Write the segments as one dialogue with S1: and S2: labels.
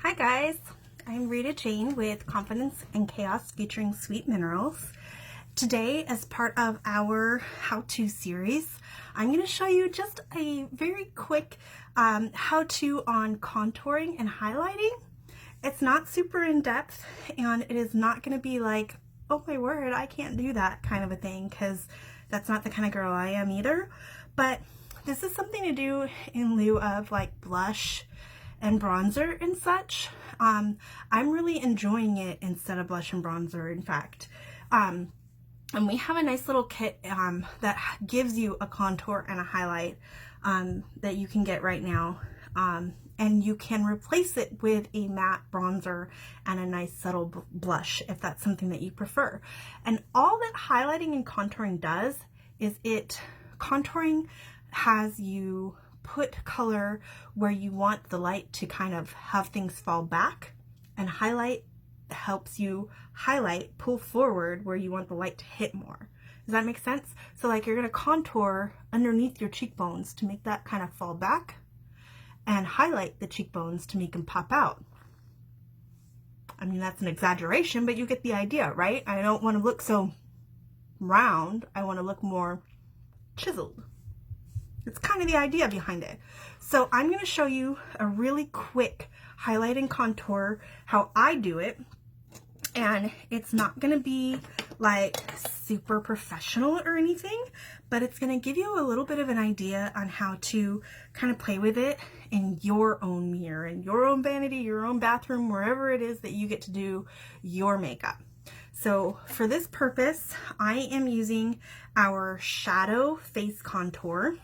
S1: Hi guys, I'm Rita Jane with Confidence and Chaos featuring Sweet Minerals. Today, as part of our how-to series, I'm going to show you just a very quick how-to on contouring and highlighting. It's not super in-depth and it is not going to be like, oh my word, I can't do that kind of a thing, because that's not the kind of girl I am either. But this is something to do in lieu of like blush and bronzer and such. I'm really enjoying it instead of blush and bronzer, in fact. And we have a nice little kit that gives you a contour and a highlight that you can get right now. And you can replace it with a matte bronzer and a nice subtle blush if that's something that you prefer. And all that highlighting and contouring does is contouring has you put color where you want the light to kind of have things fall back, and highlight helps you pull forward where you want the light to hit more. Does that make sense? So like you're going to contour underneath your cheekbones to make that kind of fall back, and highlight the cheekbones to make them pop out. I mean, that's an exaggeration, but you get the idea, right? I don't want to look so round. I want to look more chiseled. It's kind of the idea behind it. So I'm going to show you a really quick highlight and contour, how I do it. And it's not going to be like super professional or anything, but it's going to give you a little bit of an idea on how to kind of play with it in your own mirror, in your own vanity, your own bathroom, wherever it is that you get to do your makeup. So for this purpose, I am using our Shadow Face Contour.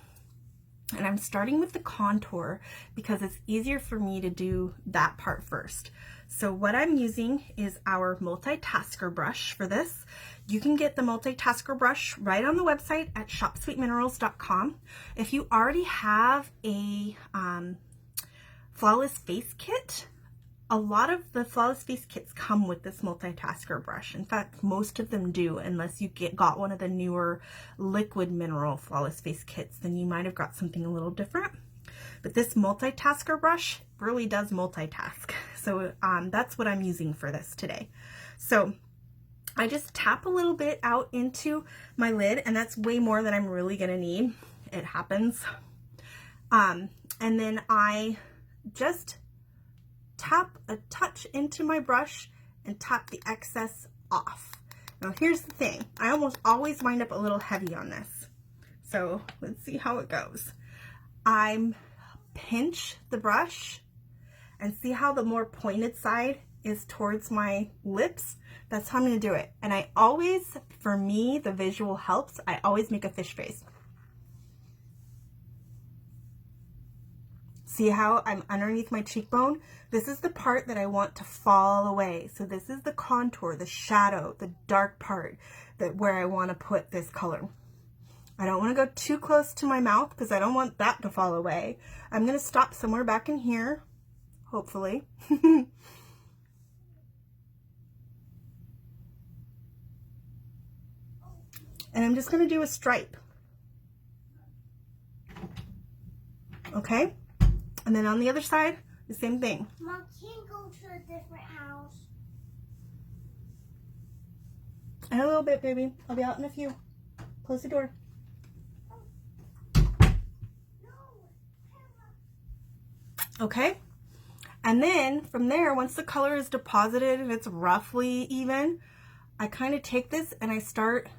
S1: And I'm starting with the contour because it's easier for me to do that part first. So what I'm using is our multitasker brush for this. You can get the multitasker brush right on the website at shopsweetminerals.com. If you already have a flawless face kit, a lot of the flawless face kits come with this multitasker brush. In fact, most of them do, unless you got one of the newer liquid mineral flawless face kits, then you might have got something a little different. But this multitasker brush really does multitask. So that's what I'm using for this today. So I just tap a little bit out into my lid, and that's way more than I'm really gonna need. It happens. And then I just tap a touch into my brush and tap the excess off. Now here's the thing, I almost always wind up a little heavy on this. So let's see how it goes. I pinch the brush and see how the more pointed side is towards my lips. That's how I'm going to do it. And I always, for me, the visual helps. I always make a fish face. See how I'm underneath my cheekbone? This is the part that I want to fall away. So this is the contour, the shadow, the dark part where I want to put this color. I don't want to go too close to my mouth because I don't want that to fall away. I'm going to stop somewhere back in here, hopefully. And I'm just going to do a stripe. Okay? And then on the other side, the same thing.
S2: Mom, can't go to a different house.
S1: In a little bit, baby. I'll be out in a few. Close the door. Okay? And then from there, once the color is deposited and it's roughly even, I kind of take this and I start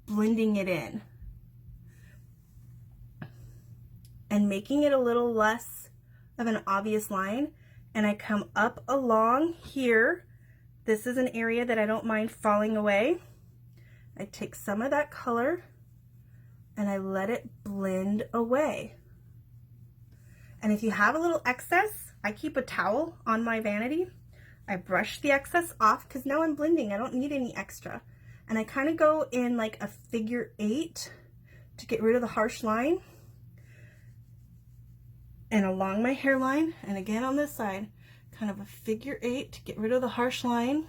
S1: blending it in and making it a little less of an obvious line. And I come up along here. This is an area that I don't mind falling away. I take some of that color and I let it blend away. And if you have a little excess, I keep a towel on my vanity. I brush the excess off because now I'm blending. I don't need any extra. And I kind of go in like a figure 8 to get rid of the harsh line. And along my hairline, and again on this side, kind of a figure 8 to get rid of the harsh line.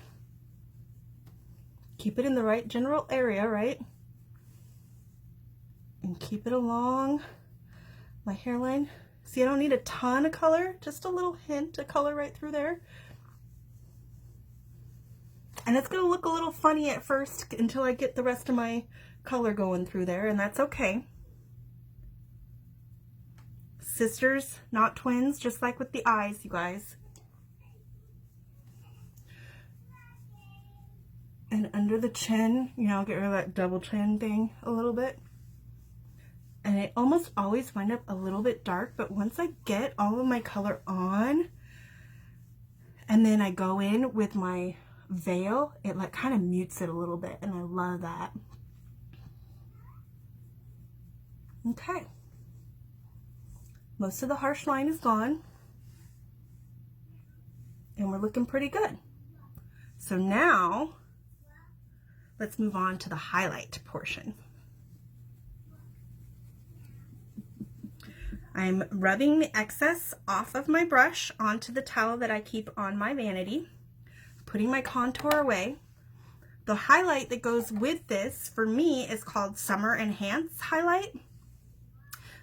S1: Keep it in the right general area, right? And keep it along my hairline See, I don't need a ton of color, just a little hint of color right through there. And it's going to look a little funny at first until I get the rest of my color going through there, and that's okay. Sisters, not twins, just like with the eyes, you guys. And under the chin, you know, get rid of that double chin thing a little bit. And I almost always wind up a little bit dark, but once I get all of my color on, and then I go in with my veil, it like kind of mutes it a little bit, and I love that. Okay. Most of the harsh line is gone, and we're looking pretty good. So now, let's move on to the highlight portion. I'm rubbing the excess off of my brush onto the towel that I keep on my vanity, putting my contour away. The highlight that goes with this, for me, is called Summer Enhance Highlight,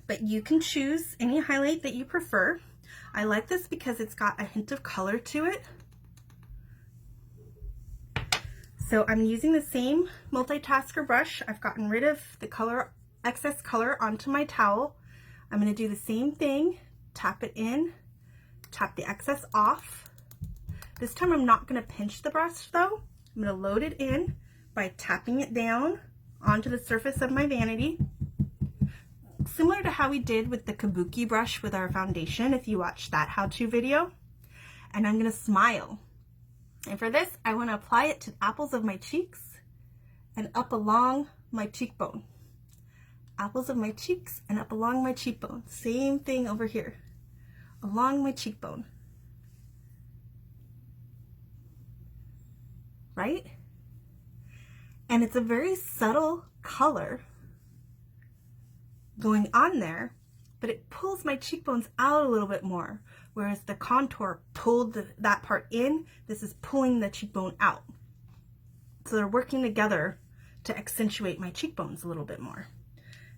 S1: but you can choose any highlight that you prefer. I like this because it's got a hint of color to it. So I'm using the same multitasker brush. I've gotten rid of the excess color onto my towel. I'm going to do the same thing, tap it in, tap the excess off. This time I'm not going to pinch the brush though. I'm going to load it in by tapping it down onto the surface of my vanity. Similar to how we did with the kabuki brush with our foundation, if you watched that how-to video. And I'm going to smile. And for this, I want to apply it to the apples of my cheeks and up along my cheekbone. Apples of my cheeks and up along my cheekbone. Same thing over here, along my cheekbone. Right? And it's a very subtle color going on there, but it pulls my cheekbones out a little bit more. Whereas the contour pulled that part in, this is pulling the cheekbone out. So they're working together to accentuate my cheekbones a little bit more.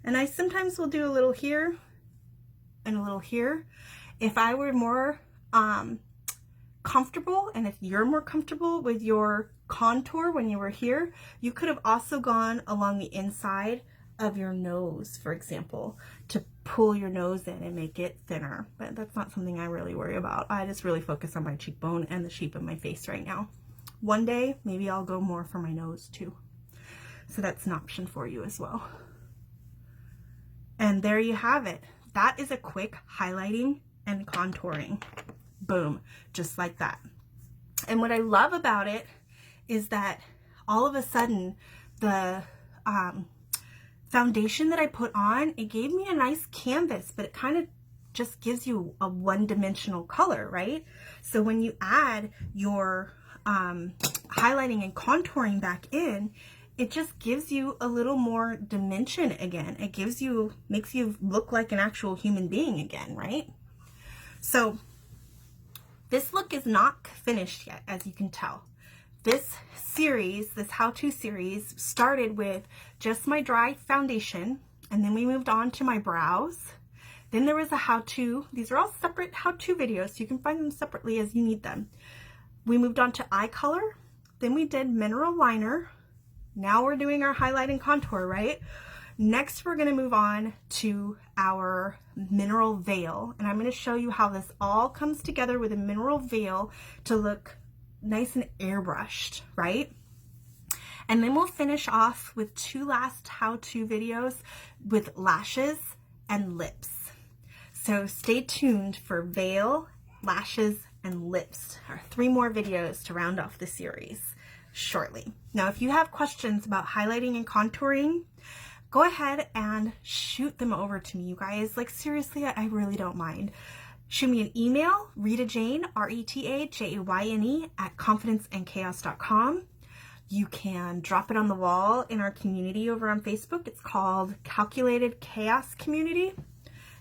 S1: And I sometimes will do a little here and a little here. If I were more comfortable, and if you're more comfortable with your contour when you were here, you could have also gone along the inside of your nose, for example, to pull your nose in and make it thinner. But that's not something I really worry about. I just really focus on my cheekbone and the shape of my face right now. One day, maybe I'll go more for my nose too. So that's an option for you as well. And there you have it. That is a quick highlighting and contouring. Boom, just like that. And what I love about it is that all of a sudden the foundation that I put on, it gave me a nice canvas, but it kind of just gives you a one-dimensional color, right? So when you add your highlighting and contouring back in, it just gives you a little more dimension again. It makes you look like an actual human being again, right? So this look is not finished yet, as you can tell. This series, this how-to series, started with just my dry foundation, and then we moved on to my brows. Then there was a how-to. These are all separate how-to videos, so you can find them separately as you need them. We moved on to eye color. Then we did mineral liner. Now we're doing our highlight and contour, right? Next, we're going to move on to our mineral veil, and I'm going to show you how this all comes together with a mineral veil to look nice and airbrushed, right? And then we'll finish off with two last how-to videos with lashes and lips. So stay tuned for veil, lashes, and lips. Our 3 more videos to round off the series shortly. Now, if you have questions about highlighting and contouring, go ahead and shoot them over to me, you guys. Like, seriously, I really don't mind. Shoot me an email, RitaJane, RetaJayne, at confidenceandchaos.com. You can drop it on the wall in our community over on Facebook. It's called Calculated Chaos Community.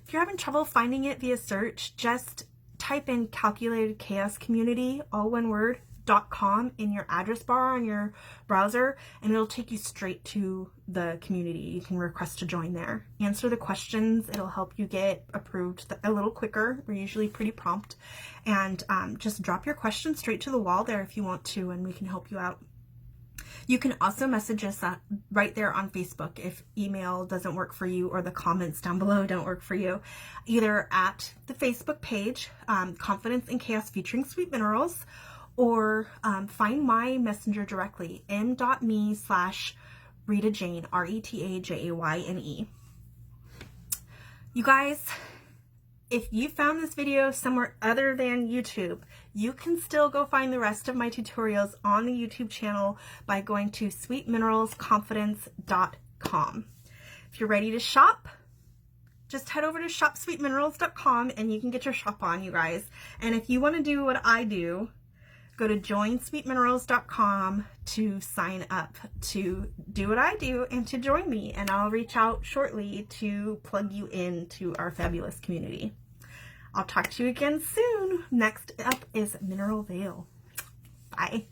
S1: If you're having trouble finding it via search, just type in Calculated Chaos Community, all one word, sweetminerals.com in your address bar on your browser, and it'll take you straight to the community. You can request to join there. Answer the questions. It'll help you get approved a little quicker. We're usually pretty prompt. And just drop your questions straight to the wall there if you want to, and we can help you out. You can also message us right there on Facebook if email doesn't work for you or the comments down below don't work for you. Either at the Facebook page, Confidence and Chaos featuring Sweet Minerals, or find my messenger directly, m.me/Rita Jane, RETAJAYNE. You guys, if you found this video somewhere other than YouTube, you can still go find the rest of my tutorials on the YouTube channel by going to sweetmineralsconfidence.com. If you're ready to shop, just head over to shopsweetminerals.com and you can get your shop on, you guys. And if you want to do what I do, go to joinsweetminerals.com to sign up to do what I do and to join me. And I'll reach out shortly to plug you into our fabulous community. I'll talk to you again soon. Next up is Mineral Veil. Bye.